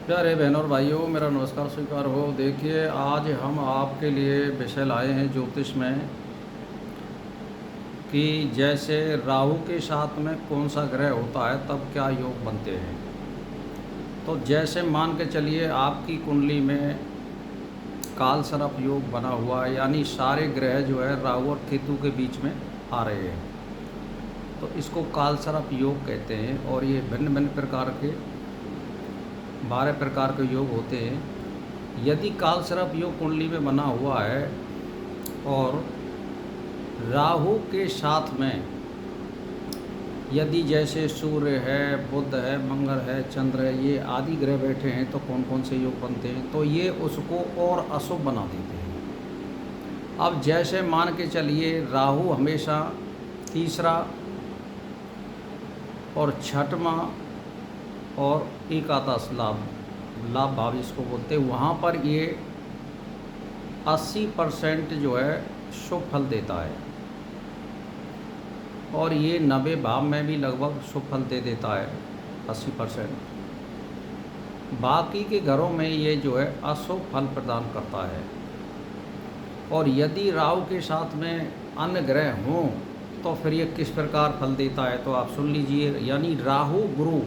प्यारे बहनों और भाइयों, मेरा नमस्कार स्वीकार हो। देखिए, आज हम आपके लिए विषय लाए हैं ज्योतिष में कि जैसे राहु के साथ में कौन सा ग्रह होता है तब क्या योग बनते हैं। तो जैसे मान के चलिए आपकी कुंडली में काल सर्प योग बना हुआ है, यानी सारे ग्रह जो है राहु और केतु के बीच में आ रहे हैं, तो इसको काल सर्प योग कहते हैं। और ये भिन्न भिन्न प्रकार के 12 प्रकार के योग होते हैं। यदि काल सर्प योग कुंडली में बना हुआ है और राहु के साथ में यदि जैसे सूर्य है, बुध है, मंगल है, चंद्र है, ये आदि ग्रह बैठे हैं, तो कौन कौन से योग बनते हैं, तो ये उसको और अशुभ बना देते हैं। अब जैसे मान के चलिए राहु हमेशा तीसरा और छठवां और एकादश लाभ भाव इसको बोलते हैं, वहाँ पर ये 80% जो है शुभ फल देता है और ये 90 भाव में भी लगभग शुभ फल दे देता है 80%। बाकी के घरों में ये जो है अशुभ फल प्रदान करता है। और यदि राहु के साथ में अन्य ग्रह हों तो फिर ये किस प्रकार फल देता है, तो आप सुन लीजिए। यानी राहु गुरु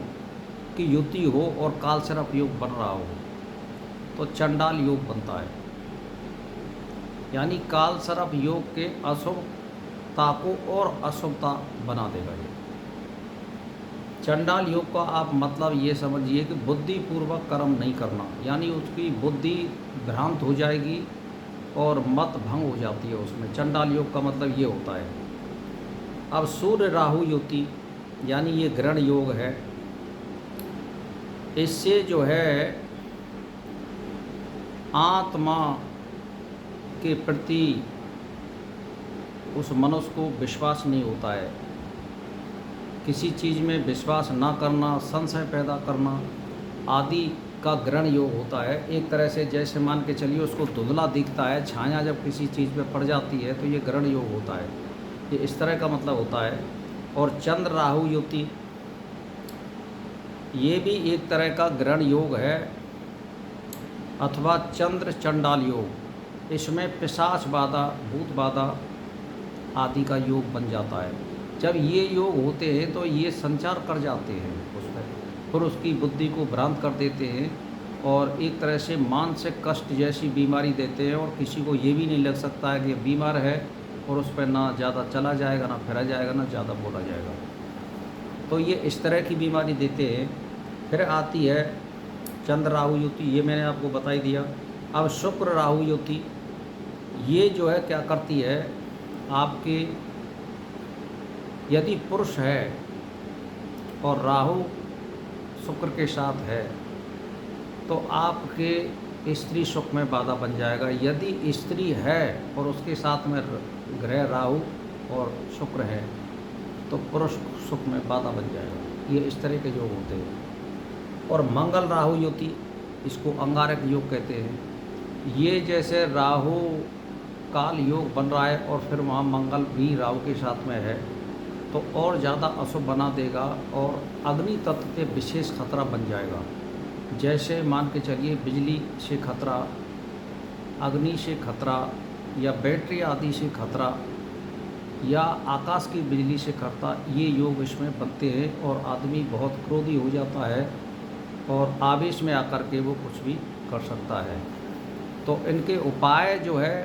की युति हो और काल सर्प योग बन रहा हो तो चंडाल योग बनता है। यानी काल सर्प योग के अशुभता को और अशुभता बना देगा ये। चंडाल योग का आप मतलब ये समझिए कि बुद्धिपूर्वक कर्म नहीं करना, यानी उसकी बुद्धि भ्रांत हो जाएगी और मत भंग हो जाती है उसमें। चंडाल योग का मतलब ये होता है। अब सूर्य राहु युति यानी ये ग्रहण योग है, इससे जो है आत्मा के प्रति उस मनुष्य को विश्वास नहीं होता है। किसी चीज़ में विश्वास ना करना, संशय पैदा करना आदि का ग्रहण योग होता है। एक तरह से जैसे मान के चलिए उसको धुंधला दिखता है, छाया जब किसी चीज़ पे पड़ जाती है तो ये ग्रहण योग होता है। ये इस तरह का मतलब होता है। और चंद्र राहु युति ये भी एक तरह का ग्रहण योग है, अथवा चंद्र चंडाल योग। इसमें पिशाच बाधा, भूत बाधा आदि का योग बन जाता है। जब ये योग होते हैं तो ये संचार कर जाते हैं उसमें, फिर उसकी बुद्धि को भ्रांत कर देते हैं और एक तरह से मानसिक कष्ट जैसी बीमारी देते हैं। और किसी को ये भी नहीं लग सकता है कि ये बीमार है और उस पर ना ज़्यादा चला जाएगा, ना फिरा जाएगा, ना ज़्यादा बोला जाएगा। तो ये इस तरह की बीमारी देते हैं। फिर आती है चंद्र राहु युति, ये मैंने आपको बता ही दिया। अब शुक्र राहु युति ये जो है क्या करती है, आपके यदि पुरुष है और राहु शुक्र के साथ है तो आपके स्त्री सुख में बाधा बन जाएगा। यदि स्त्री है और उसके साथ में ग्रह राहु और शुक्र है तो पुरुष सुख में बाधा बन जाएगा। ये इस तरह के योग होते हैं। और मंगल राहु युति, इसको अंगारक योग कहते हैं। ये जैसे राहु काल योग बन रहा है और फिर वहाँ मंगल भी राहु के साथ में है तो और ज़्यादा अशुभ बना देगा और अग्नि तत्व पे विशेष खतरा बन जाएगा। जैसे मान के चलिए बिजली से खतरा, अग्नि से खतरा, या बैटरी आदि से खतरा, या आकाश की बिजली से खतरा, ये योग इसमें बनते हैं। और आदमी बहुत क्रोधी हो जाता है और आवेश में आकर के वो कुछ भी कर सकता है। तो इनके उपाय जो है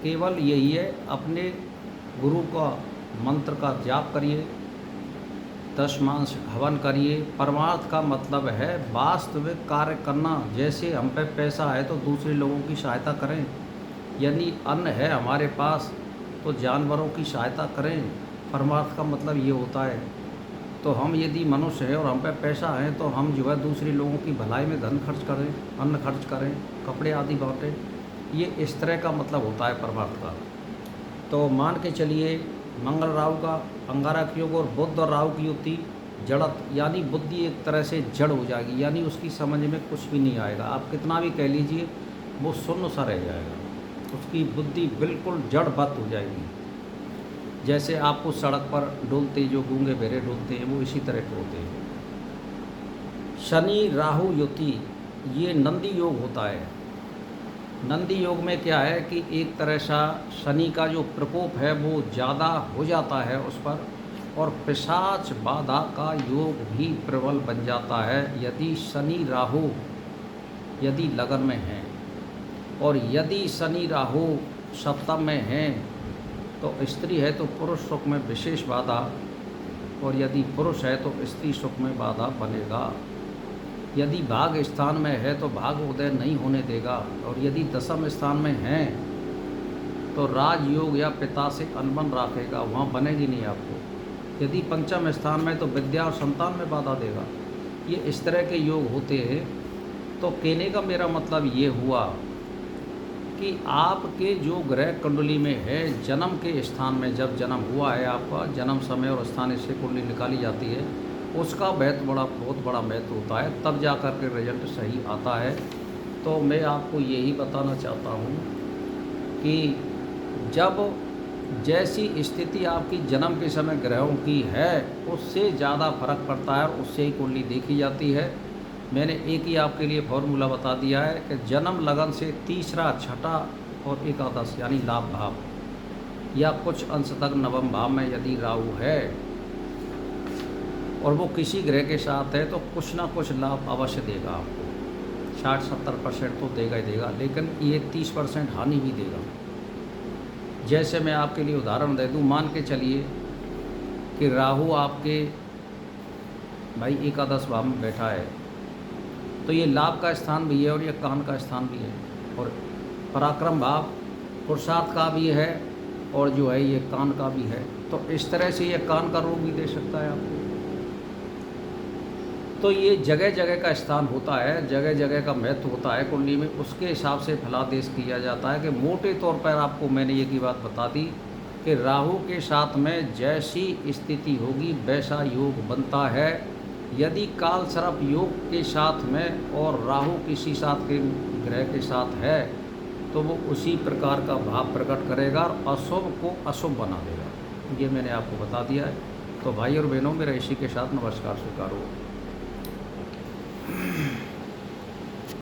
केवल यही है, अपने गुरु का मंत्र का जाप करिए, 10 मांस हवन करिए। परमार्थ का मतलब है वास्तविक कार्य करना। जैसे हम पे पैसा है तो दूसरे लोगों की सहायता करें, यानी अन्न है हमारे पास तो जानवरों की सहायता करें। परमार्थ का मतलब ये होता है। तो हम यदि मनुष्य हैं और हम पे पैसा है तो हम जो है दूसरे लोगों की भलाई में धन खर्च करें, अन्न खर्च करें, कपड़े आदि बांटें। ये इस तरह का मतलब होता है परमार्थ का। तो मान के चलिए मंगल राहु का अंगारक योग और बुध और राहु की युति जड़त, यानी बुद्धि एक तरह से जड़ हो जाएगी, यानी उसकी समझ में कुछ भी नहीं आएगा। आप कितना भी कह लीजिए वो शून्य सा रह जाएगा, उसकी बुद्धि बिल्कुल जड़बद्ध हो जाएगी। जैसे आपको सड़क पर डोलते जो गूंगे बहरे डोलते हैं वो इसी तरह के होते हैं। शनि राहु युति ये नंदी योग होता है। नंदी योग में क्या है कि एक तरह सा शनि का जो प्रकोप है वो ज़्यादा हो जाता है उस पर, और पिशाच बाधा का योग भी प्रबल बन जाता है यदि शनि राहु यदि लगन में हैं, और यदि शनि राहु सप्तम में हैं तो स्त्री है तो पुरुष सुख में विशेष बाधा, और यदि पुरुष है तो स्त्री सुख में बाधा बनेगा। यदि भाग स्थान में है तो भाग उदय नहीं होने देगा, और यदि दशम स्थान में है तो राजयोग या पिता से अनबन रखेगा, वहाँ बनेगी नहीं आपको। यदि पंचम स्थान में तो विद्या और संतान में बाधा देगा। ये इस तरह के योग होते हैं। तो कहने का मेरा मतलब ये हुआ कि आपके जो ग्रह कुंडली में है जन्म के स्थान में, जब जन्म हुआ है आपका जन्म समय और स्थान इससे कुंडली निकाली जाती है, उसका बहुत बड़ा महत्व होता है, तब जा कर के रिजल्ट सही आता है। तो मैं आपको यही बताना चाहता हूँ कि जब जैसी स्थिति आपकी जन्म के समय ग्रहों की है उससे ज़्यादा फर्क पड़ता है और उससे ही कुंडली देखी जाती है। मैंने एक ही आपके लिए फॉर्मूला बता दिया है कि जन्म लगन से तीसरा, छठा और एकादश यानी लाभ भाव, या कुछ अंश तक नवम भाव में यदि राहु है और वो किसी ग्रह के साथ है तो कुछ ना कुछ लाभ अवश्य देगा आपको। 60-70% तो देगा ही देगा, लेकिन ये 30% हानि भी देगा। जैसे मैं आपके लिए उदाहरण दे दूँ, मान के चलिए कि राहु आपके भाई एकादश भाव में बैठा है, तो ये लाभ का स्थान भी है और ये कान का स्थान भी है, और पराक्रम भाव पुरुषार्थ का भी है और जो है ये कान का भी है। तो इस तरह से ये कान का रोग भी दे सकता है आपको। तो ये जगह जगह का स्थान होता है, जगह जगह का महत्व होता है कुंडली में, उसके हिसाब से फलादेश किया जाता है। कि मोटे तौर पर आपको मैंने ये की बात बता दी कि राहु के साथ में जैसी स्थिति होगी वैसा योग बनता है। यदि काल सर्प योग के साथ में और राहु किसी साथ के ग्रह के साथ है तो वो उसी प्रकार का भाव प्रकट करेगा और अशुभ को अशुभ बना देगा। ये मैंने आपको बता दिया है। तो भाई और बहनों, मेरा इसी के साथ नमस्कार स्वीकार हो।